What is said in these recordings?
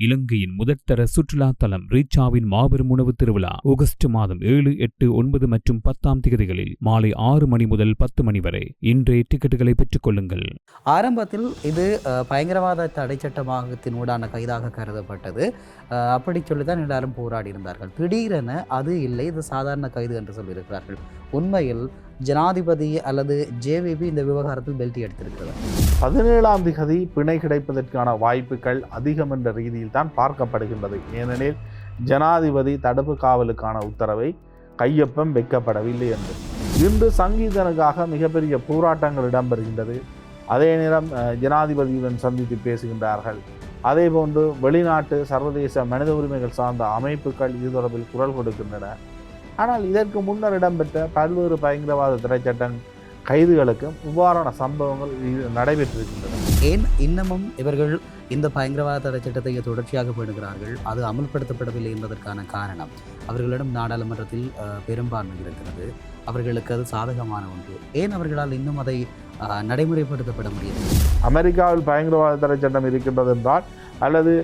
இலங்கையின் முதற்தர சுற்றுலா தலம் ரீச்சாவின் மாபெரும் உணவு திருவிழா ஆகஸ்ட் மாதம் 7, 8, 9 மற்றும் 10ஆம் தேதிகளில் மாலை 6 மணி முதல் 10 மணி வரை இன்றைய டிக்கெட்டுகளை பெற்றுக் கொள்ளுங்கள். ஆரம்பத்தில் இது பயங்கரவாத தடை சட்டமாகத்தினூடான கைதாக கருதப்பட்டது. அப்படி சொல்லித்தான் எல்லாரும் போராடி இருந்தார்கள். திடீரென அது இல்லை, இது சாதாரண கைது என்று சொல்லியிருக்கிறார்கள். உண்மையில் ஜனாதிபதி அல்லது ஜேவிபி இந்த விவகாரத்தில் பெல்ட்டி எடுத்திருக்கிறது. 17ஆம் தேதி பிணை கிடைப்பதற்கான வாய்ப்புகள் அதிகம் என்ற ரீதியில் தான் பார்க்கப்படுகின்றது. ஏனெனில் ஜனாதிபதி தடுப்பு காவலுக்கான உத்தரவை கையொப்பம் வைக்கப்படவில்லை என்று இன்று சங்கீதனுக்காக மிகப்பெரிய போராட்டங்கள் இடம்பெறுகின்றது. அதே நேரம் ஜனாதிபதியுடன் சந்தித்து பேசுகின்றார்கள். அதே போன்று வெளிநாட்டு சர்வதேச மனித உரிமைகள் சார்ந்த அமைப்புகள் இது தொடர்பில் குரல் கொடுக்கின்றன. ஆனால் இதற்கு முன்னர் இடம்பெற்ற பல்வேறு பயங்கரவாத திரைச்சட்ட கைதுகளுக்கும் இவ்வாறான சம்பவங்கள் நடைபெற்றிருக்கின்றன. ஏன் இன்னமும் இவர்கள் இந்த பயங்கரவாத தடை சட்டத்தை தொடர்ச்சியாக பேணுகிறார்கள்? அது அமல்படுத்தப்படவில்லை என்பதற்கான காரணம் அவர்களிடம் நாடாளுமன்றத்தில் பெரும்பான்மை இருக்கிறது. அவர்களுக்கு அது சாதகமான ஒன்று. ஏன் அவர்களால் இன்னும் அதை நடைமுறைப்படுத்தப்பட முடியாது? அமெரிக்காவில் பயங்கரவாத தடை சட்டம் இருக்கின்றது என்றால், அல்லது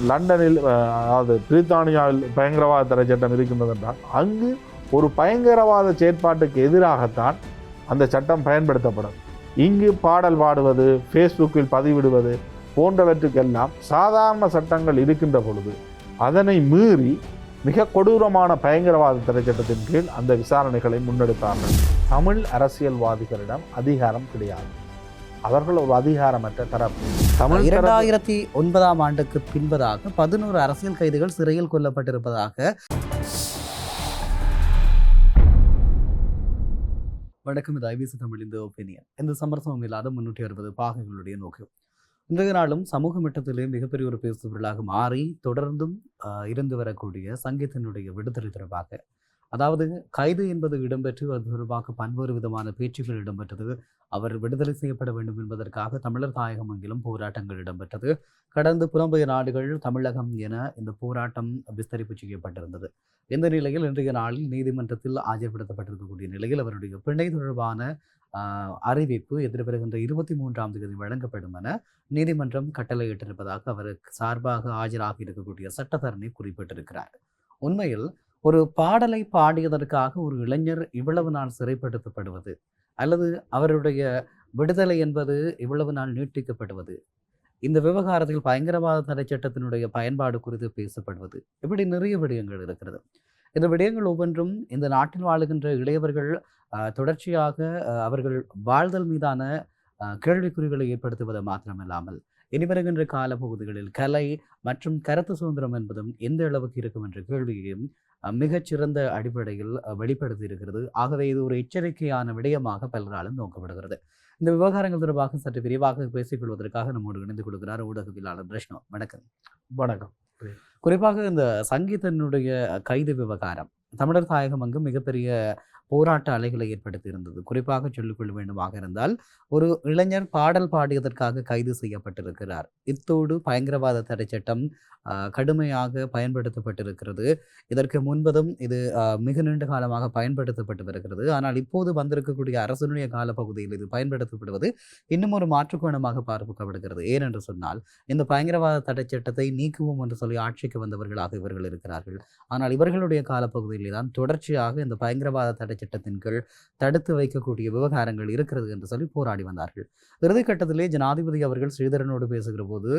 லண்டனில் அதாவது பிரித்தானியாவில் பயங்கரவாத தடை சட்டம் இருக்கின்றது என்றால், அங்கு ஒரு பயங்கரவாத செயற்பாட்டுக்கு எதிராகத்தான் அந்த சட்டம் பயன்படுத்தப்படும். இங்கு பாடல் பாடுவது, ஃபேஸ்புக்கில் பதிவிடுவது போன்றவற்றுக்கெல்லாம் சாதாரண சட்டங்கள் இருக்கின்ற பொழுது அதனை மீறி மிக கொடூரமான பயங்கரவாத தடை சட்டத்தின் கீழ் அந்த விசாரணைகளை முன்னெடுத்தார்கள். தமிழ் அரசியல்வாதிகளிடம் அதிகாரம் கிடையாது. அவர்கள் ஒரு அதிகாரமற்ற தரப்பு. 2009ஆம் ஆண்டுக்கு பின்பதாக 11 அரசியல் கைதிகள் சிறையில் கொல்லப்பட்டிருப்பதாக. வணக்கம், இது ஐபிசி தமிழ் இந்த ஒப்பீனியன். இந்த சமரசம் இல்லாத 360 பாகங்களுடைய நோக்கம். இன்றைய நாளும் சமூக மட்டத்திலே மிகப்பெரிய ஒரு பேசுபொருளாக மாறி தொடர்ந்தும் இருந்து வரக்கூடிய சங்கீதனுடைய விடுதலை தொடர்பாக, அதாவது கைது என்பது இடம்பெற்று அது தொடர்பாக பல்வேறு விதமான பேச்சுகள் இடம்பெற்றது. அவர் விடுதலை செய்யப்பட வேண்டும் என்பதற்காக தமிழர் தாயகம் எங்கிலும் போராட்டங்கள் இடம்பெற்றது. கடந்த புலம்பெயர் நாடுகள், தமிழகம் என இந்த போராட்டம் விஸ்தரிப்பு செய்யப்பட்டிருந்தது. இந்த நிலையில் இன்றைய நாளில் நீதிமன்றத்தில் ஆஜர்படுத்தப்பட்டிருக்கக்கூடிய நிலையில் அவருடைய பிணை தொடர்பான அறிவிப்பு எதிர்வருகின்ற 23ஆம் தேதி வழங்கப்படும் என நீதிமன்றம் கட்டளையிட்டிருப்பதாக அவருக்கு சார்பாக ஆஜராக இருக்கக்கூடிய சட்டத்தரணி குறிப்பிட்டிருக்கிறார். உண்மையில் ஒரு பாடலை பாடியதற்காக ஒரு இளைஞர் இவ்வளவு நாள் சிறைப்படுத்தப்படுவது, அல்லது அவருடைய விடுதலை என்பது இவ்வளவு நாள் நீட்டிக்கப்படுவது, இந்த விவகாரத்தில் பயங்கரவாத தடை சட்டத்தினுடைய பயன்பாடு குறித்து பேசப்படுவது, இப்படி நிறைய விடயங்கள் இருக்கிறது. இந்த விடயங்கள் ஒவ்வொன்றும் இந்த நாட்டில் வாழுகின்ற இளையவர்கள் தொடர்ச்சியாக அவர்கள் வாழ்தல் மீதான கேள்விக்குறிகளை ஏற்படுத்துவது மாத்திரமில்லாமல் இனி வருகின்ற காலப்பகுதிகளில் கலை மற்றும் கருத்து சுதந்திரம் என்பதும் எந்த அளவுக்கு இருக்கும் என்ற கேள்வியையும் மிகச்சிறந்த அடிப்படையில் வெளிப்படுத்தி இருக்கிறது. ஆகவே இது ஒரு எச்சரிக்கையான விடயமாக பலராலும் நோக்கப்படுகிறது. இந்த விவகாரங்கள் தொடர்பாக சற்று விரிவாக பேசிக்கொள்வதற்காக நம்மோடு இணைந்து கொடுக்கிறார் ஊடகவியலாளர் பிரஷ்னோ. வணக்கம். வணக்கம். குறிப்பாக இந்த சங்கீதனுடைய கைது விவகாரம் தமிழர் தாயகம் அங்கு மிகப்பெரிய போராட்ட அலைகளை ஏற்படுத்தி இருந்தது. குறிப்பாக சொல்லிக்கொள்ள வேண்டுமாக இருந்தால், ஒரு இளைஞர் பாடல் பாடியதற்காக கைது செய்யப்பட்டிருக்கிறார். இத்தோடு பயங்கரவாத தடை சட்டம் கடுமையாக பயன்படுத்தப்பட்டிருக்கிறது. இதற்கு முன்பதும் இது மிக நீண்ட காலமாக பயன்படுத்தப்பட்டு வருகிறது. ஆனால் இப்போது வந்திருக்கக்கூடிய அரசுடைய காலப்பகுதியில் இது பயன்படுத்தப்படுவது இன்னும் ஒரு மாற்றுக்கோணமாக பார்க்கப்படுகிறது. ஏனென்று சொன்னால், இந்த பயங்கரவாத தடை சட்டத்தை நீக்குவோம் என்று சொல்லி ஆட்சிக்கு வந்தவர்களாக இவர்கள் இருக்கிறார்கள். ஆனால் இவர்களுடைய காலப்பகுதியிலே தான் தொடர்ச்சியாக இந்த பயங்கரவாத தடை சட்டத்தின் கீழ் தடுத்து வைக்கக்கூடிய விவகாரங்கள் இருக்கிறது என்று சொல்லி போராடி வந்தார்கள். இறுதிக்கட்டத்திலே ஜனாதிபதி அவர்கள் ஸ்ரீதரனோடு பேசுகிற போது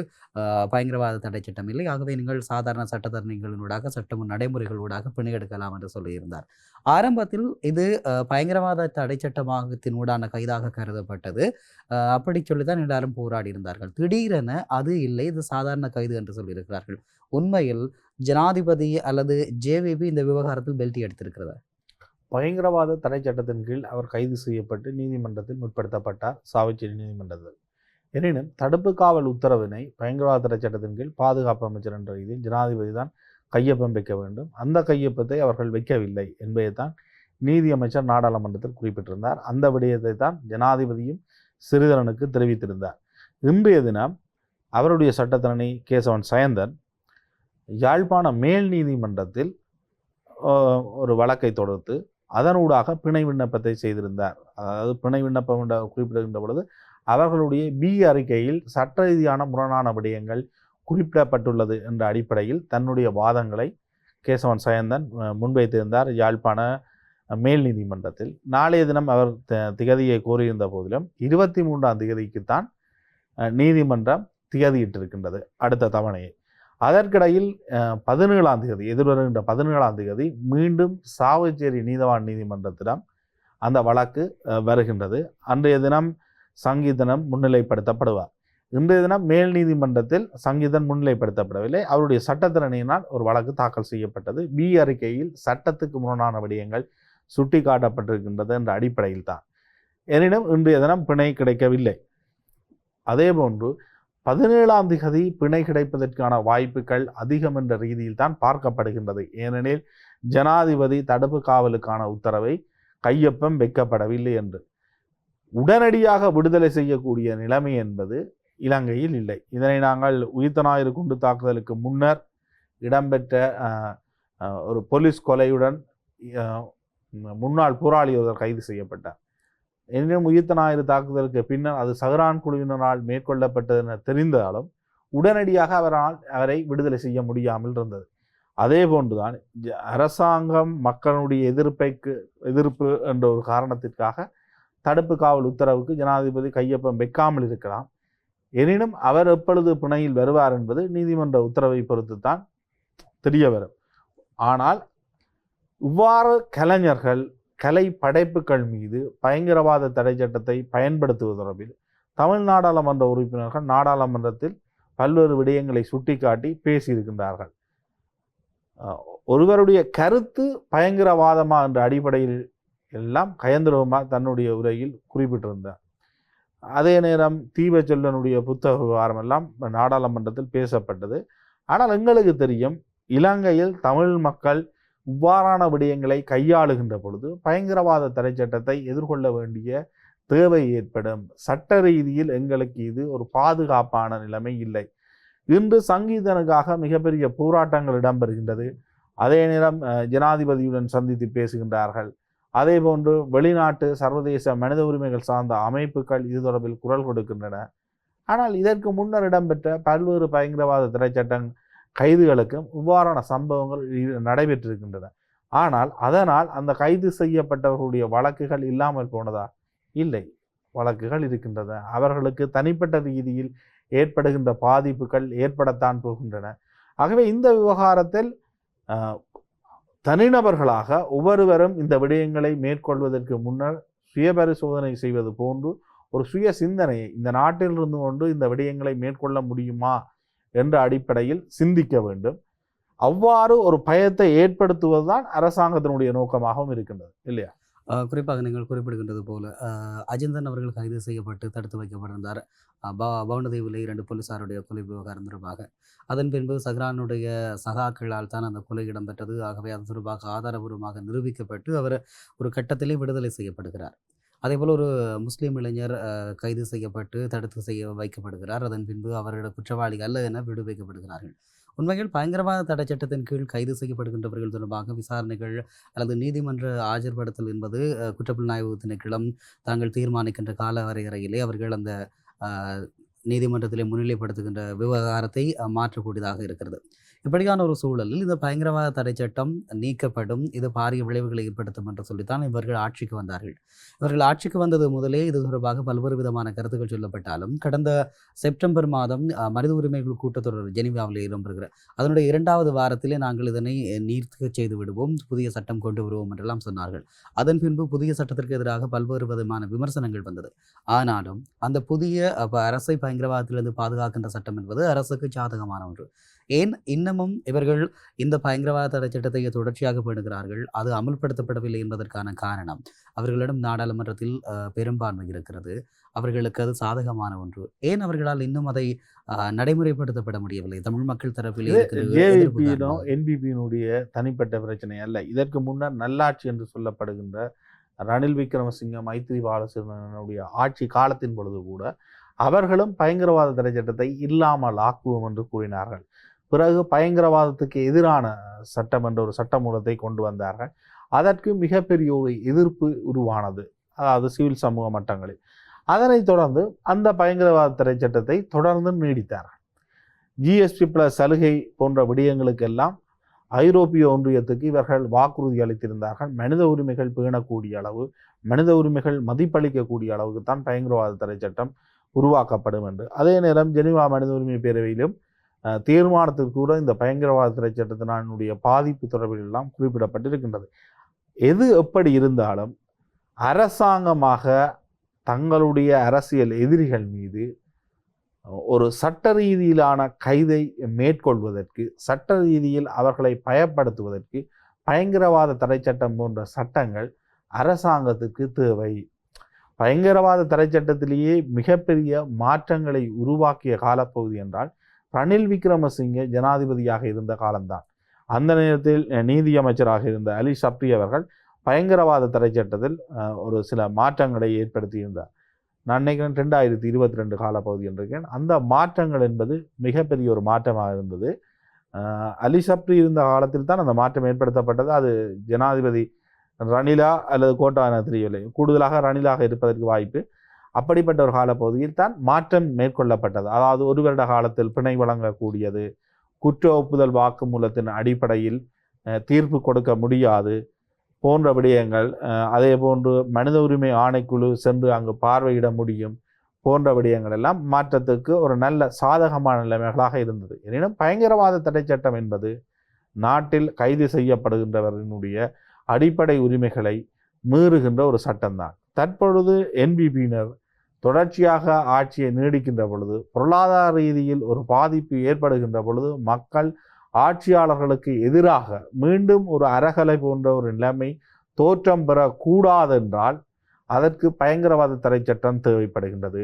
பயங்கரவாத தடை சட்டம் இல்லை, ஆகவே நீங்கள் சாதாரண சட்டத்தரணிகளினூடாக சட்ட நடைமுறைகளூடாக பிணை எடுக்கலாம் என்று சொல்லியிருந்தார். ஆரம்பத்தில் இது பயங்கரவாத தடை சட்டமாகத்தினூடான கைதாக கருதப்பட்டது. அப்படி சொல்லித்தான் எல்லாரும் போராடி இருந்தார்கள். திடீரென அது இல்லை, இது சாதாரண கைது என்று சொல்லியிருக்கிறார்கள். உண்மையில் ஜனாதிபதி அல்லது ஜேவிபி இந்த விவகாரத்தில் பெல்ட்டி எடுத்திருக்கிறதா? பயங்கரவாத தடை சட்டத்தின் கீழ் அவர் கைது செய்யப்பட்டு நீதிமன்றத்தில் முற்படுத்தப்பட்டார், சாவச்சேரி நீதிமன்றத்தில். எனினும் தடுப்பு காவல் உத்தரவினை பயங்கரவாத தடை சட்டத்தின் கீழ் பாதுகாப்பு அமைச்சர் என்ற ரீதியில் ஜனாதிபதி தான் கையொப்பம் வைக்க வேண்டும். அந்த கையொப்பத்தை அவர்கள் வைக்கவில்லை என்பதைத்தான் நீதி அமைச்சர் நாடாளுமன்றத்தில் குறிப்பிட்டிருந்தார். அந்த விடயத்தை தான் ஜனாதிபதியும் சிறிதரனுக்கு தெரிவித்திருந்தார். இன்றைய தினம் அவருடைய சட்டத்தரணி கேசவன் சயந்தன் யாழ்ப்பாண மேல் நீதிமன்றத்தில் ஒரு வழக்கை தொடுத்து அதனூடாக பிணை விண்ணப்பத்தை செய்திருந்தார். அதாவது பிணை விண்ணப்பம் குறிப்பிடுகின்ற பொழுது அவர்களுடைய அறிக்கையில் சட்ட ரீதியான முரணான விடயங்கள், குறிப்பிடப்பட்டுள்ளது என்ற அடிப்படையில் தன்னுடைய வாதங்களை கேசவன் சயந்தன் முன்வைத்திருந்தார் யாழ்ப்பாண மேல் நீதிமன்றத்தில். நாளைய தினம் அவர் திகதியை கோரியிருந்த போதிலும் 23ஆம் திகதிக்குத்தான் நீதிமன்றம் திகதியிட்டிருக்கின்றது அடுத்த தவணையை. அதற்கிடையில் 17ஆம் திகதி எதிர்வருகின்ற 17ஆம் திகதி மீண்டும் சாவச்சேரி நீதவான் நீதிமன்றத்திடம் அந்த வழக்கு வருகின்றது. அன்றைய தினம் சங்கீதனம் முன்னிலைப்படுத்தப்படுவார். இன்றைய தினம் மேல் நீதிமன்றத்தில் சங்கீதன் முன்னிலைப்படுத்தப்படவில்லை. அவருடைய சட்டத்திறனியினால் ஒரு வழக்கு தாக்கல் செய்யப்பட்டது. பி அறிக்கையில் சட்டத்துக்கு முரணான விடயங்கள் சுட்டி காட்டப்பட்டிருக்கின்றது என்ற அடிப்படையில் தான். எனினும் இன்றைய தினம் பிணை கிடைக்கவில்லை. அதேபோன்று 17ஆம் திகதி பிணை கிடைப்பதற்கான வாய்ப்புகள் அதிகம் என்ற ரீதியில் தான் பார்க்கப்படுகின்றது. ஏனெனில் ஜனாதிபதி தடுப்பு காவலுக்கான உத்தரவை கையொப்பம் வைக்கப்படவில்லை என்று. உடனடியாக விடுதலை செய்யக்கூடிய நிலைமை என்பது இலங்கையில் இல்லை. இதனை நாங்கள் உயிர்த்த ஞாயிறு குண்டு தாக்குதலுக்கு முன்னர் இடம்பெற்ற ஒரு போலீஸ் கொலையுடன் முன்னாள் போராளி ஒருவர் கைது செய்யப்பட்டார். எனினும் உயிர்த்த ஞாயிறு தாக்குதலுக்கு பின்னர் அது சஹ்ரான் குழுவினரால் மேற்கொள்ளப்பட்டது என தெரிந்தாலும் உடனடியாக அவரை விடுதலை செய்ய முடியாமல் இருந்தது. அதே போன்றுதான் அரசாங்கம் மக்களுடைய எதிர்ப்பு என்ற ஒரு காரணத்திற்காக தடுப்பு காவல் உத்தரவுக்கு ஜனாதிபதி கையொப்பம் வைக்காமல் இருக்கலாம். எனினும் அவர் எப்பொழுது பிணையில் வருவார் என்பது நீதிமன்ற உத்தரவை பொறுத்து தான் தெரிய வரும். ஆனால் இவ்வாறு கலைஞர்கள் கலை படைப்புகள் மீது பயங்கரவாத தடை சட்டத்தை பயன்படுத்துவது தொடர்பில் தமிழ் நாடாளுமன்ற உறுப்பினர்கள் நாடாளுமன்றத்தில் பல்வேறு விடயங்களை சுட்டிக்காட்டி பேசியிருக்கின்றார்கள். ஒருவருடைய கருத்து பயங்கரவாதமா என்ற அடிப்படையில் எல்லாம் கயந்திரமா தன்னுடைய உரையில் குறிப்பிட்டிருந்தார். அதே நேரம் தீபச்செல்வனுடைய புத்தக விவகாரம் எல்லாம் நாடாளுமன்றத்தில் பேசப்பட்டது. ஆனால் எங்களுக்கு தெரியும், இலங்கையில் தமிழ் மக்கள் இவ்வாறான விடயங்களை கையாளுகின்ற பொழுது பயங்கரவாத தடை சட்டத்தை எதிர்கொள்ள வேண்டிய தேவை ஏற்படும். சட்ட ரீதியில் எங்களுக்கு இது ஒரு பாதுகாப்பான நிலைமை இல்லை. இன்று சங்கீதனுக்காக மிகப்பெரிய போராட்டங்கள் இடம்பெறுகின்றது. அதே நேரம் ஜனாதிபதியுடன் சந்தித்து பேசுகின்றார்கள். அதே போன்று வெளிநாட்டு சர்வதேச மனித உரிமைகள் சார்ந்த அமைப்புகள் இது தொடர்பில் குரல் கொடுக்கின்றன. ஆனால் இதற்கு முன்னர் இடம்பெற்ற பல்வேறு பயங்கரவாத தடை சட்ட கைதுகளுக்கும் இவ்வாறான சம்பவங்கள் நடைபெற்றிருக்கின்றன. ஆனால் அதனால் அந்த கைது செய்யப்பட்டவர்களுடைய வழக்குகள் இல்லாமல் போனதா? இல்லை, வழக்குகள் இருக்கின்றன. அவர்களுக்கு தனிப்பட்ட ரீதியில் ஏற்படுகின்ற பாதிப்புகள் ஏற்படத்தான் போகின்றன. ஆகவே இந்த விவகாரத்தில் தனிநபர்களாக ஒவ்வொருவரும் இந்த விடயங்களை மேற்கொள்வதற்கு முன்னர் சுயபரிசோதனை செய்வது போன்று ஒரு சுய சிந்தனையை இந்த நாட்டில் இருந்து கொண்டு இந்த விடயங்களை மேற்கொள்ள முடியுமா என்ற அடிப்படையில் சிந்திக்க வேண்டும். அவ்வாறு ஒரு பயத்தை ஏற்படுத்துவதுதான் அரசாங்கத்தினுடைய நோக்கமாகவும் இருக்கின்றது, இல்லையா? குறிப்பாக நீங்கள் குறிப்பிடுகின்றது போல அஜந்தன் அவர்கள் கைது செய்யப்பட்டு தடுத்து வைக்கப்பட்டிருந்தார் பவுண்டதேவிலே 2 போலீசாருடைய கொலை விவகாரம் தொடர்பாக. அதன் பின்பு சஹ்ரானுடைய சகாக்களால் தான் அந்த கொலை இடம்பெற்றது. ஆகவே அது தொடர்பாக ஆதாரபூர்வமாக நிரூபிக்கப்பட்டு அவர் ஒரு கட்டத்திலே விடுதலை செய்யப்படுகிறார். அதேபோல் ஒரு முஸ்லீம் இளைஞர் கைது செய்யப்பட்டு தடுத்து வைக்கப்படுகிறார். அதன் பின்பு அவரோட குற்றவாளி அல்ல என விடுவிக்கப்படுகிறார்கள். உண்மையில் பயங்கரவாத தடை சட்டத்தின் கீழ் கைது செய்யப்படுகின்றவர்கள் தொடர்பாக விசாரணைகள் அல்லது நீதிமன்ற ஆஜர்படுத்தல் என்பது குற்றப்புலனாய்வு திணைக்களம் தாங்கள் தீர்மானிக்கின்ற கால வரையறையிலே அவர்கள் அந்த நீதிமன்றத்திலே முன்னிலைப்படுத்துகின்ற விவகாரத்தை மாற்றக்கூடியதாக இருக்கிறது. இப்படியான ஒரு சூழலில் இந்த பயங்கரவாத தடை சட்டம் நீக்கப்படும், இது பாரிய விளைவுகளை ஏற்படுத்தும் என்று சொல்லித்தான் இவர்கள் ஆட்சிக்கு வந்தார்கள். இவர்கள் ஆட்சிக்கு வந்தது முதலே இது தொடர்பாக பல்வேறு விதமான கருத்துக்கள் சொல்லப்பட்டாலும் கடந்த செப்டம்பர் மாதம் மனித உரிமைகள் கூட்டத்தொடர் ஜெனீவாவில் இடம்பெறுகிற அதனுடைய 2வது வாரத்திலே நாங்கள் இதனை நீர்த்து செய்து விடுவோம், புதிய சட்டம் கொண்டு வருவோம் என்றெல்லாம் சொன்னார்கள். அதன் பின்பு புதிய சட்டத்திற்கு எதிராக பல்வேறு விதமான விமர்சனங்கள் வந்தது. ஆனாலும் அந்த புதிய அரசை பயங்கரவாதத்திலிருந்து பாதுகாக்கின்ற சட்டம் என்பது அரசுக்கு சாதகமான ஒன்று. ஏன் இன்னமும் இவர்கள் இந்த பயங்கரவாத தடை சட்டத்தை தொடர்ச்சியாக பேணுகிறார்கள்? அது அமல்படுத்தப்படவில்லை என்பதற்கான காரணம் அவர்களிடம் நாடாளுமன்றத்தில் பெரும்பான்மை இருக்கிறது, அவர்களுக்கு அது சாதகமான ஒன்று. ஏன் அவர்களால் இன்னும் அதை நடைமுறைப்படுத்தப்பட முடியவில்லை? தமிழ் மக்கள் தரப்பிலே என்பிபியினுடைய தனிப்பட்ட பிரச்சனை அல்ல. இதற்கு முன்னர் நல்லாட்சி என்று சொல்லப்படுகின்ற ரணில் விக்ரமசிங்க மைத்ரி பாலசிறினுடைய ஆட்சி காலத்தின் பொழுது கூட அவர்களும் பயங்கரவாத தடை சட்டத்தை இல்லாமல் ஆக்குவோம் என்று கூறினார்கள். பிறகு பயங்கரவாதத்துக்கு எதிரான சட்டம் என்ற ஒரு சட்டமூலத்தை கொண்டு வந்தார்கள். அதற்கு மிகப்பெரிய ஒரு எதிர்ப்பு உருவானது, அதாவது சிவில் சமூக மட்டங்களில். அதனைத் தொடர்ந்து அந்த பயங்கரவாத தடை சட்டத்தை தொடர்ந்து நீடித்தார்கள். ஜிஎஸ்டி ப்ளஸ் சலுகை போன்ற விடயங்களுக்கெல்லாம் ஐரோப்பிய ஒன்றியத்துக்கு இவர்கள் வாக்குறுதி அளித்திருந்தார்கள். மனித உரிமைகள் பேணக்கூடிய அளவு, மனித உரிமைகள் மதிப்பளிக்கக்கூடிய அளவுக்கு தான் பயங்கரவாத தடை சட்டம் உருவாக்கப்படும் என்று. அதே நேரம் ஜெனீவா மனித உரிமை பேரவையிலும் தீர்மானத்திற்கு கூட இந்த பயங்கரவாத தடை சட்டத்தினுடைய பாதிப்பு தொடர்பில் எல்லாம் குறிப்பிடப்பட்டிருக்கின்றது. எது எப்படி இருந்தாலும் அரசாங்கமாக தங்களுடைய அரசியல் எதிரிகள் மீது ஒரு சட்ட ரீதியிலான கைதை மேற்கொள்வதற்கு, சட்ட ரீதியில் அவர்களை பயப்படுத்துவதற்கு பயங்கரவாத தடை சட்டம் போன்ற சட்டங்கள் அரசாங்கத்துக்கு தேவை. பயங்கரவாத தடை சட்டத்திலேயே மிகப்பெரிய மாற்றங்களை உருவாக்கிய காலப்பகுதி என்றால் ரணில் விக்ரமசிங்கே ஜனாதிபதியாக இருந்த காலம்தான். அந்த நேரத்தில் நீதியமைச்சராக இருந்த அலி சப்ரி அவர்கள் பயங்கரவாத தடை சட்டத்தில் ஒரு சில மாற்றங்களை ஏற்படுத்தியிருந்தார். நான் நினைக்கிறேன் 2022 காலப்பகுதி என்றிருக்கேன். அந்த மாற்றங்கள் என்பது மிகப்பெரிய ஒரு மாற்றமாக இருந்தது. அலி சப்ரி இருந்த காலத்தில் தான் அந்த மாற்றம் ஏற்படுத்தப்பட்டது. அது ஜனாதிபதி ரணிலா அல்லது கோட்டான தெரியவில்லை, கூடுதலாக ரணிலாக இருப்பதற்கு வாய்ப்பு. அப்படிப்பட்ட ஒரு காலப்பகுதியில் தான் மாற்றம் மேற்கொள்ளப்பட்டது. அதாவது ஒரு வருட காலத்தில் பிணை வழங்கக்கூடியது, குற்ற ஒப்புதல் வாக்குமூலத்தின் அடிப்படையில் தீர்ப்பு கொடுக்க முடியாது போன்ற விடயங்கள், அதே போன்று மனித உரிமை ஆணைக்குழு சென்று அங்கு பார்வையிட முடியும் போன்ற விடயங்கள் எல்லாம் மாற்றத்துக்கு ஒரு நல்ல சாதகமான நிலைமைகளாக இருந்தது. எனினும் பயங்கரவாத தடை சட்டம் என்பது நாட்டில் கைது செய்யப்படுகின்றவர்களுடைய அடிப்படை உரிமைகளை மீறுகின்ற ஒரு சட்டம்தான். தற்பொழுது என்பிபியினர் தொடர்ச்சியாக ஆட்சியை நீடிக்கின்ற பொழுது, பொருளாதார ரீதியில் ஒரு பாதிப்பு ஏற்படுகின்ற பொழுது, மக்கள் ஆட்சியாளர்களுக்கு எதிராக மீண்டும் ஒரு அறகலை போன்ற ஒரு நிலைமை தோற்றம் பெறக்கூடாதென்றால் அதற்கு பயங்கரவாத தடை சட்டம் தேவைப்படுகின்றது.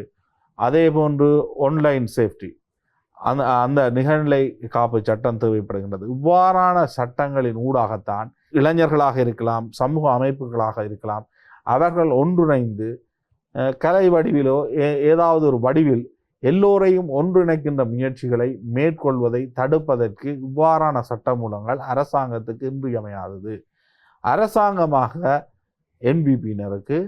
அதே போன்று ஒன்லைன் சேஃப்டி, அந்த நிகழ்நிலை காப்பு சட்டம் தேவைப்படுகின்றது. இவ்வாறான சட்டங்களின் ஊடாகத்தான் இளைஞர்களாக இருக்கலாம், சமூக அமைப்புகளாக இருக்கலாம், அவர்கள் ஒன்றிணைந்து கலை வடிவிலோ ஏதாவது ஒரு வடிவில் எல்லோரையும் ஒன்றிணைக்கின்ற முயற்சிகளை மேற்கொள்வதை தடுப்பதற்கு இவ்வாறான சட்டமூலங்கள் அரசாங்கத்துக்கு இன்றியமையாதது. அரசாங்கமாக என்பிபியினருக்கு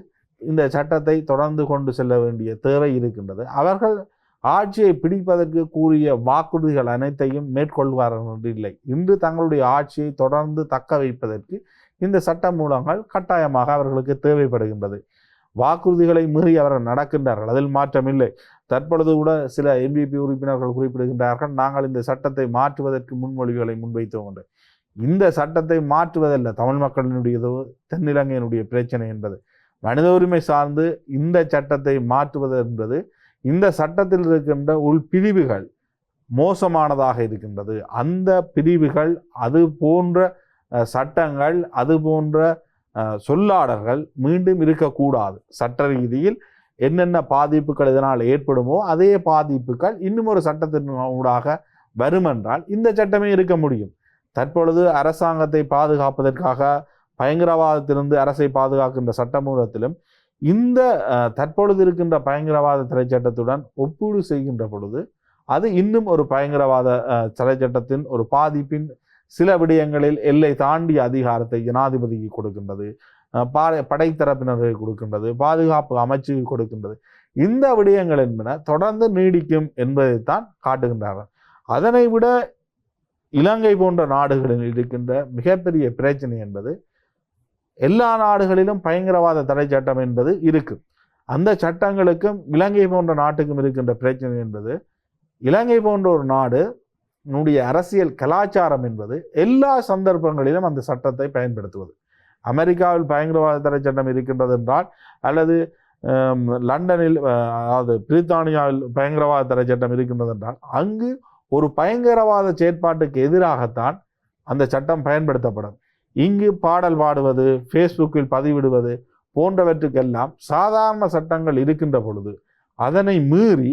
இந்த சட்டத்தை தொடர்ந்து கொண்டு செல்ல வேண்டிய தேவை இருக்கின்றது. அவர்கள் ஆட்சியை பிடிப்பதற்கு கூறிய வாக்குறுதிகள் அனைத்தையும் மேற்கொள்வார்கள் இல்லை. இன்று தங்களுடைய ஆட்சியை தொடர்ந்து தக்க வைப்பதற்கு இந்த சட்டமூலங்கள் கட்டாயமாக அவர்களுக்கு தேவைப்படுகின்றது. வாக்குறுதிகளை மீறி அவர்கள் நடக்கின்றார்கள், அதில் மாற்றமில்லை. தற்பொழுது கூட சில என்பிபி உறுப்பினர்கள் குறிப்பிடுகின்றார்கள், நாங்கள் இந்த சட்டத்தை மாற்றுவதற்கு முன்மொழிவுகளை முன்வைத்தோம் என்று. இந்த சட்டத்தை மாற்றுவதல்ல தமிழ் மக்களினுடையதோ தென்னிலங்கையினுடைய பிரச்சனை என்பது. மனித உரிமை சார்ந்து இந்த சட்டத்தை மாற்றுவது என்பது, இந்த சட்டத்தில் இருக்கின்ற உள்பிரிவுகள் மோசமானதாக இருக்கின்றது. அந்த பிரிவுகள், அது போன்ற சட்டங்கள், அது போன்ற சொல்லாடல்கள் மீண்டும் இருக்கக்கூடாது. சட்ட ரீதியில் என்னென்ன பாதிப்புகள் இதனால் ஏற்படுமோ அதே பாதிப்புகள் இன்னும் ஒரு சட்டத்தின் ஊடாக வருமென்றால் இந்த சட்டமே இருக்க முடியும். தற்பொழுது அரசாங்கத்தை பாதுகாப்பதற்காக பயங்கரவாதத்திலிருந்து அரசை பாதுகாக்கின்ற சட்டமூலத்திலும் இந்த தற்பொழுது இருக்கின்ற பயங்கரவாத தடை சட்டத்துடன் ஒப்பீடு செய்கின்ற பொழுது அது இன்னும் ஒரு பயங்கரவாத தடை சட்டத்தின் ஒரு பாதிப்பின் சில விடயங்களில் எல்லை தாண்டிய அதிகாரத்தை ஜனாதிபதிக்கு கொடுக்கின்றது, படைத்தரப்பினருக்கு கொடுக்கின்றது, பாதுகாப்பு அமைச்சுக்கு கொடுக்கின்றது. இந்த விடயங்கள் என்பன தொடர்ந்து நீடிக்கும் என்பதைத்தான் காட்டுகின்றார்கள். அதனை விட இலங்கை போன்ற நாடுகளில் இருக்கின்ற மிகப்பெரிய பிரச்சனை என்பது, எல்லா நாடுகளிலும் பயங்கரவாத தடை சட்டம் என்பது இருக்கு. அந்த சட்டங்களுக்கும் இலங்கை போன்ற நாட்டுக்கும் இருக்கின்ற பிரச்சனை என்பது, இலங்கை போன்ற ஒரு நாடு அரசியல் கலாச்சாரம் என்பது எல்லா சந்தர்ப்பங்களிலும் அந்த சட்டத்தை பயன்படுத்துவது. அமெரிக்காவில் பயங்கரவாத தடை சட்டம் இருக்கின்றது என்றால், அல்லது லண்டனில் அதாவது பிரித்தானியாவில் பயங்கரவாத தடை சட்டம் இருக்கின்றது என்றால், அங்கு ஒரு பயங்கரவாத செயற்பாட்டுக்கு எதிராகத்தான் அந்த சட்டம் பயன்படுத்தப்படும். இங்கு பாடல் பாடுவது, ஃபேஸ்புக்கில் பதிவிடுவது போன்றவற்றுக்கெல்லாம் சாதாரண சட்டங்கள் இருக்கின்ற பொழுது அதனை மீறி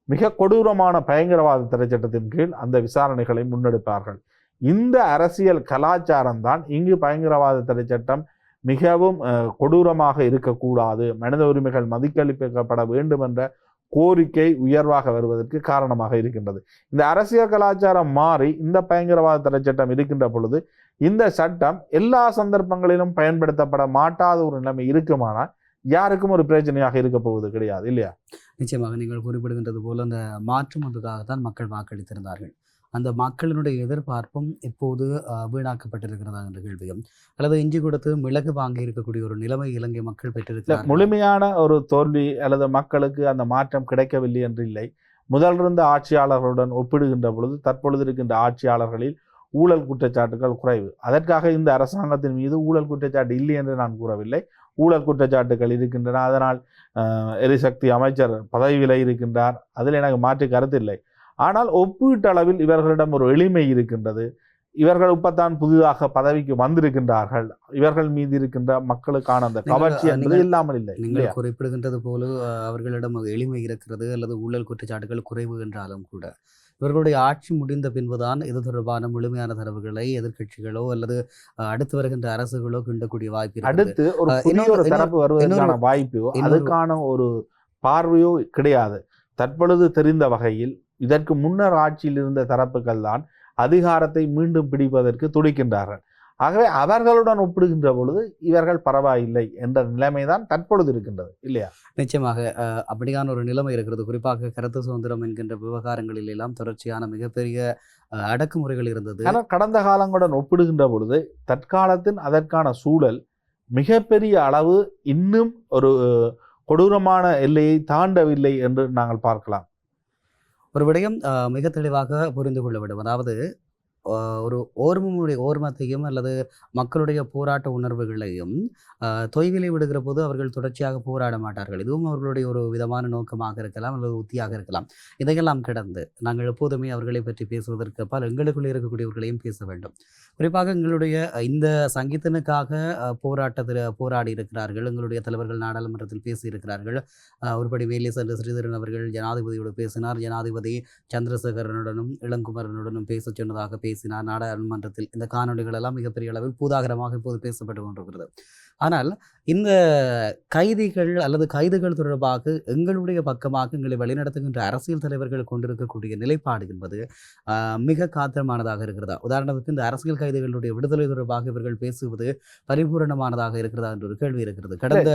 மிக கொடூரமான பயங்கரவாத தடை சட்டத்தின் கீழ் அந்த விசாரணைகளை முன்னெடுப்பார்கள். இந்த அரசியல் கலாச்சாரம் தான் இங்கு பயங்கரவாத தடை சட்டம் மிகவும் கொடூரமாக இருக்கக்கூடாது, மனித உரிமைகள் மதிக்களிக்கப்பட வேண்டும் என்ற கோரிக்கை உயர்வாக வருவதற்கு காரணமாக இருக்கின்றது. இந்த அரசியல் கலாச்சாரம் மாறி இந்த பயங்கரவாத தடை சட்டம் இருக்கின்ற பொழுது இந்த சட்டம் எல்லா சந்தர்ப்பங்களிலும் பயன்படுத்தப்பட மாட்டாத ஒரு நிலைமை இருக்குமானால் யாருக்கும் ஒரு பிரச்சனையாக இருக்க போவது கிடையாது இல்லையா? நிச்சயமாக நீங்கள் குறிப்பிடுகின்றது போல அந்த மாற்றம் ஒன்றுக்காகத்தான் மக்கள் வாக்களித்திருந்தார்கள். அந்த மக்களினுடைய எதிர்பார்ப்பும் இப்போது வீணாக்கப்பட்டிருக்கிறதா என்ற கேள்வியும், அல்லது இஞ்சி கொடுத்து மிளகு வாங்கி இருக்கக்கூடிய ஒரு நிலைமை இலங்கை மக்கள் பெற்றிருக்கிறார்கள். முழுமையான ஒரு தோல்வி அல்லது மக்களுக்கு அந்த மாற்றம் கிடைக்கவில்லை என்று இல்லை. முதல் இருந்த ஆட்சியாளர்களுடன் ஒப்பிடுகின்ற பொழுது தற்பொழுது இருக்கின்ற ஆட்சியாளர்களில் ஊழல் குற்றச்சாட்டுகள் குறைவு. அதற்காக இந்த அரசாங்கத்தின் மீது ஊழல் குற்றச்சாட்டு இல்லை என்று நான் கூறவில்லை. ஊழல் குற்றச்சாட்டுகள் இருக்கின்றன. அதனால் எரிசக்தி அமைச்சர் பதவியில் இருக்கின்றார், அதில் எனக்கு மாற்று கருத்தில்லை. ஆனால் ஒப்பீட்டளவில் இவர்களிடம் ஒரு எளிமை இருக்கின்றது. இவர்கள் இப்பத்தான் புதிதாக பதவிக்கு வந்திருக்கின்றார்கள். இவர்கள் மீது இருக்கின்ற மக்களுக்கான அந்த கவர்ச்சி என்பது இல்லாமல் இல்லை. நீங்கள் குறிப்பிடுகின்றது போல அவர்களிடம் எளிமை இருக்கிறது அல்லது ஊழல் குற்றச்சாட்டுகள் குறைவு என்றாலும் கூட இவர்களுடைய ஆட்சி முடிந்த பின்புதான் இது தொடர்பான முழுமையான தரவுகளை எதிர்க்கட்சிகளோ அல்லது அடுத்து வருகின்ற அரசுகளோ கிண்டக்கூடிய வாய்ப்பு. அடுத்து ஒரு தரப்பு வருவதற்கான வாய்ப்போ அதுக்கான ஒரு பார்வையோ கிடையாது. தற்பொழுது தெரிந்த வகையில் இதற்கு முன்னர் ஆட்சியில் இருந்த தரப்புகள் தான் அதிகாரத்தை மீண்டும் பிடிப்பதற்கு துடிக்கின்றார்கள். ஆகவே அவர்களுடன் ஒப்பிடுகின்ற பொழுது இவர்கள் பரவாயில்லை என்ற நிலைமைதான் தற்பொழுது இருக்கின்றது இல்லையா? நிச்சயமாக அப்படியான ஒரு நிலைமை இருக்கிறது. குறிப்பாக கருத்து சுதந்திரம் என்கின்ற விவகாரங்களில் எல்லாம் தொடர்ச்சியான மிகப்பெரிய அடக்குமுறைகள் இருந்தது. ஆனால் கடந்த காலங்களுடன் ஒப்பிடுகின்ற பொழுது தற்காலத்தின் அதற்கான சூழல் மிகப்பெரிய அளவு இன்னும் ஒரு கொடூரமான எல்லையை தாண்டவில்லை என்று நாங்கள் பார்க்கலாம். ஒரு விடயம் மிக தெளிவாக புரிந்து கொள்ள வேண்டும். அதாவது ஒரு ஓர்மத்தையும் அல்லது மக்களுடைய போராட்ட உணர்வுகளையும் தொய்விலை விடுகிற போது அவர்கள் தொடர்ச்சியாக போராட மாட்டார்கள். இதுவும் அவர்களுடைய ஒரு விதமான நோக்கமாக இருக்கலாம் அல்லது உத்தியாக இருக்கலாம். இதையெல்லாம் கடந்து நாங்கள் எப்போதுமே அவர்களை பற்றி பேசுவதற்கு அப்பால் எங்களுக்குள்ளே இருக்கக்கூடியவர்களையும் பேச வேண்டும். குறிப்பாக எங்களுடைய இந்த சங்கீதனுக்காக போராடி இருக்கிறார்கள். எங்களுடைய தலைவர்கள் நாடாளுமன்றத்தில் பேசியிருக்கிறார்கள். ஒருபடி மேலே சென்று ஸ்ரீதரன் அவர்கள் ஜனாதிபதியோடு பேசினார். ஜனாதிபதி சந்திரசேகரனுடனும் இளங்குமரனுடனும் பேச சொன்னதாக பேசினார் நாடாளுமன்றத்தில். இந்த காணொலிகள் எல்லாம் மிகப்பெரிய அளவில் பூதாகரமாக இப்போது பேசப்பட்டு கொண்டிருக்கிறது. ஆனால் இந்த கைதுகள் தொடர்பாக எங்களுடைய பக்கமாக எங்களை வழிநடத்துகின்ற அரசியல் தலைவர்கள் கொண்டிருக்கக்கூடிய நிலைப்பாடு என்பது மிக காத்திரமானதாக இருக்கிறதா? உதாரணத்துக்கு இந்த அரசியல் கைதிகளுடைய விடுதலை தொடர்பாக இவர்கள் பேசுவது பரிபூரணமானதாக இருக்கிறதா என்ற ஒரு கேள்வி இருக்கிறது. கடந்த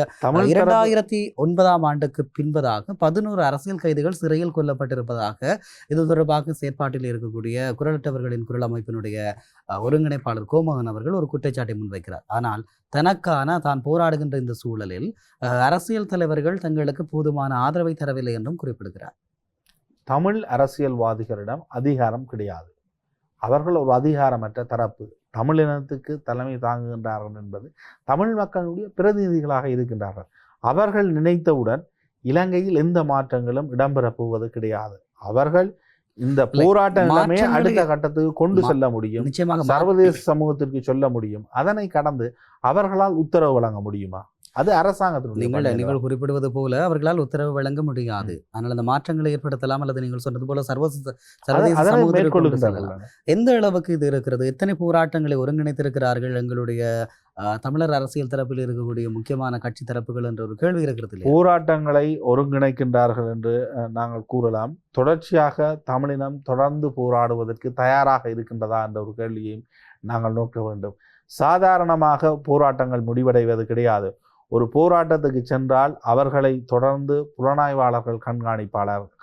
2009ஆம் ஆண்டுக்கு பின்பதாக 11 அரசியல் கைதிகள் சிறையில் கொல்லப்பட்டிருப்பதாக இது தொடர்பாக செயற்பாட்டில் இருக்கக்கூடிய குரலற்றவர்களின் குரல் அமைப்பினுடைய ஒருங்கிணைப்பாளர் கோமகன் அவர்கள் ஒரு குற்றச்சாட்டை முன்வைக்கிறார். ஆனால் தான் போராடுகின்ற இந்த சூழலில் அரசியல் தலைவர்கள் தங்களுக்கு போதுமான ஆதரவை தரவில்லை என்றும் குறிப்பிடுகிறார். தமிழ் அரசியல்வாதிகளிடம் அதிகாரம் கிடையாது. அவர்கள் ஒரு அதிகாரமற்ற தரப்பு. தமிழினத்துக்கு தலைமை தாங்குகின்றார்கள் என்பது தமிழ் மக்களுடைய பிரதிநிதிகளாக இருக்கின்றார்கள். அவர்கள் நினைத்தவுடன் இலங்கையில் எந்த மாற்றங்களும் இடம்பெறப் போவது கிடையாது. அவர்கள் இந்த போராட்ட நிலைமை அடுத்த கட்டத்துக்கு கொண்டு செல்ல முடியும், சர்வதேச சமூகத்திற்கு சொல்ல முடியும். அதனை கடந்து அவர்களால் உத்தரவு வழங்க முடியுமா? அது அரசாங்கத்தினுடைய. நீங்கள் குறிப்பிடுவது போல அவர்களால் உத்தரவு வழங்க முடியாது. ஆனால் அந்த மாற்றங்களை ஏற்படுத்தலாம் அல்லது நீங்கள் சொன்னது போல சர்வதேச சமூகத்திற்கு எந்த அளவுக்கு இது இருக்கிறது? எத்தனை போராட்டங்களை ஒருங்கிணைத்திருக்கிறார்கள் எங்களுடைய தமிழர் அரசியல் தரப்பில் இருக்கக்கூடிய முக்கியமான கட்சி தரப்புகள் என்ற ஒரு கேள்வி இருக்கிறது. போராட்டங்களை ஒருங்கிணைக்கின்றார்கள் என்று நாங்கள் கூறலாம். தொடர்ச்சியாக தமிழினம் தொடர்ந்து போராடுவதற்கு தயாராக இருக்கின்றதா என்ற ஒரு கேள்வியையும் நாங்கள் நோக்க வேண்டும். சாதாரணமாக போராட்டங்கள் முடிவடைவது கிடையாது. ஒரு போராட்டத்துக்கு சென்றால் அவர்களை தொடர்ந்து புலனாய்வாளர்கள்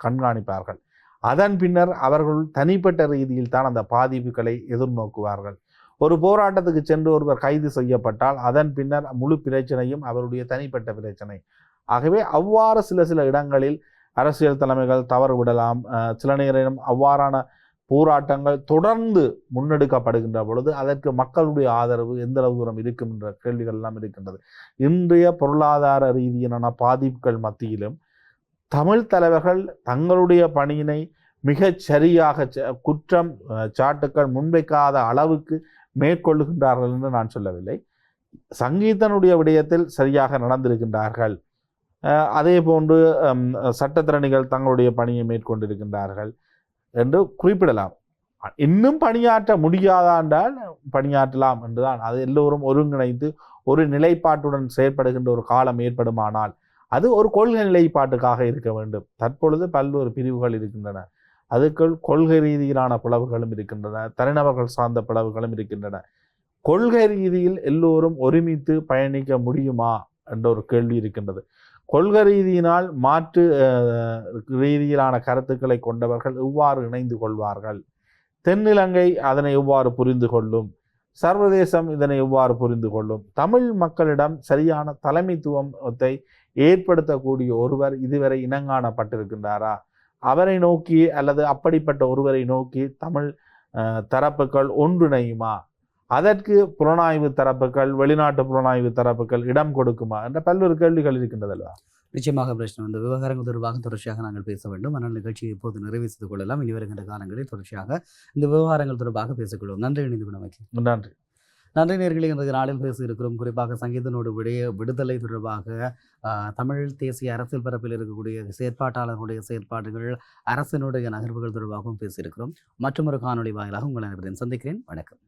கண்காணிப்பார்கள். அதன் பின்னர் அவர்கள் தனிப்பட்ட ரீதியில் தான் அந்த பாதிப்புகளை எதிர்நோக்குவார்கள். ஒரு போராட்டத்துக்கு சென்று ஒருவர் கைது செய்யப்பட்டால் அதன் பின்னர் முழு பிரச்சனையும் அவருடைய தனிப்பட்ட பிரச்சனை. ஆகவே அவ்வாறு சில இடங்களில் அரசியல் தலைமைகள் தவறு விடலாம். சில நேரம் அவ்வாறான போராட்டங்கள் தொடர்ந்து முன்னெடுக்கப்படுகின்ற பொழுது அதற்கு மக்களுடைய ஆதரவு எந்த அளவு தூரம் இருக்கும் என்ற கேள்விகள் எல்லாம் இருக்கின்றது. இன்றைய பொருளாதார ரீதியான பாதிப்புகள் மத்தியிலும் தமிழ் தலைவர்கள் தங்களுடைய பணியினை மிகச் சரியாக குற்றம் சாட்டுக்கள் முன்வைக்காத அளவுக்கு மேற்கொள்ளுகின்றார்கள் என்று நான் சொல்லவில்லை. சங்கீதனுடைய விடயத்தில் சரியாக நடந்திருக்கின்றார்கள். அதே போன்று சட்டத்திறனிகள் தங்களுடைய பணியை மேற்கொண்டிருக்கின்றார்கள் என்று குறிப்பிடலாம். இன்னும் பணியாற்ற முடியாதாண்டால் பணியாற்றலாம் என்றுதான். அது எல்லோரும் ஒருங்கிணைந்து ஒரு நிலைப்பாட்டுடன் செயற்படுகின்ற ஒரு காலம் ஏற்படுமானால் அது ஒரு கொள்கை நிலைப்பாட்டுக்காக இருக்க வேண்டும். தற்பொழுது பல்வேறு பிரிவுகள் இருக்கின்றன. அதுக்குள் கொள்கை ரீதியிலான பிளவுகளும் இருக்கின்றன, தனிநபர்கள் சார்ந்த பிளவுகளும் இருக்கின்றன. கொள்கை ரீதியில் எல்லோரும் ஒருமித்து பயணிக்க முடியுமா என்ற ஒரு கேள்வி இருக்கின்றது. கொள்கை ரீதியினால் மாற்று ரீதியிலான கருத்துக்களை கொண்டவர்கள் எவ்வாறு இணைந்து கொள்வார்கள்? தென்னிலங்கை அதனை எவ்வாறு புரிந்து கொள்ளும்? சர்வதேசம் இதனை எவ்வாறு புரிந்து கொள்ளும்? தமிழ் மக்களிடம் சரியான தலைமைத்துவத்தை ஏற்படுத்தக்கூடிய ஒருவர் இதுவரை இனங்காணப்பட்டிருக்கின்றாரா? அவரை நோக்கி அல்லது அப்படிப்பட்ட ஒருவரை நோக்கி தமிழ் தரப்புகள் ஒன்றிணையுமா? அதற்கு புலனாய்வு தரப்புகள், வெளிநாட்டு புலனாய்வு தரப்புகள் இடம் கொடுக்குமா என்ற பல்வேறு கேள்விகள் இருக்கின்றதல்வா? நிச்சயமாக பிரச்சனை. இந்த விவகாரங்கள் தொடர்பாக தொடர்ச்சியாக நாங்கள் பேச வேண்டும். ஆனால் நிகழ்ச்சியை இப்போது நிறைவு செய்து கொள்ளலாம். இனி வருகின்ற காலங்களில் தொடர்ச்சியாக இந்த விவகாரங்கள் தொடர்பாக பேசிக்கொள்வோம். நன்றி. இணைந்து கொண்டமைக்கு நன்றி. நன்றி நேயர்களே. இன்றைய நாளில் பேசி இருக்கிறோம் குறிப்பாக சங்கீதனோடு விடுதலை தொடர்பாக தமிழ் தேசிய அரசியல் பரப்பில் இருக்கக்கூடிய செயற்பாட்டாளர்களுடைய செயற்பாடுகள், அரசினுடைய நகர்வுகள் தொடர்பாகவும் பேசியிருக்கிறோம். மற்றும் ஒரு காணொலி வாயிலாக உங்கள் அனைவரையும் சந்திக்கிறேன். வணக்கம்.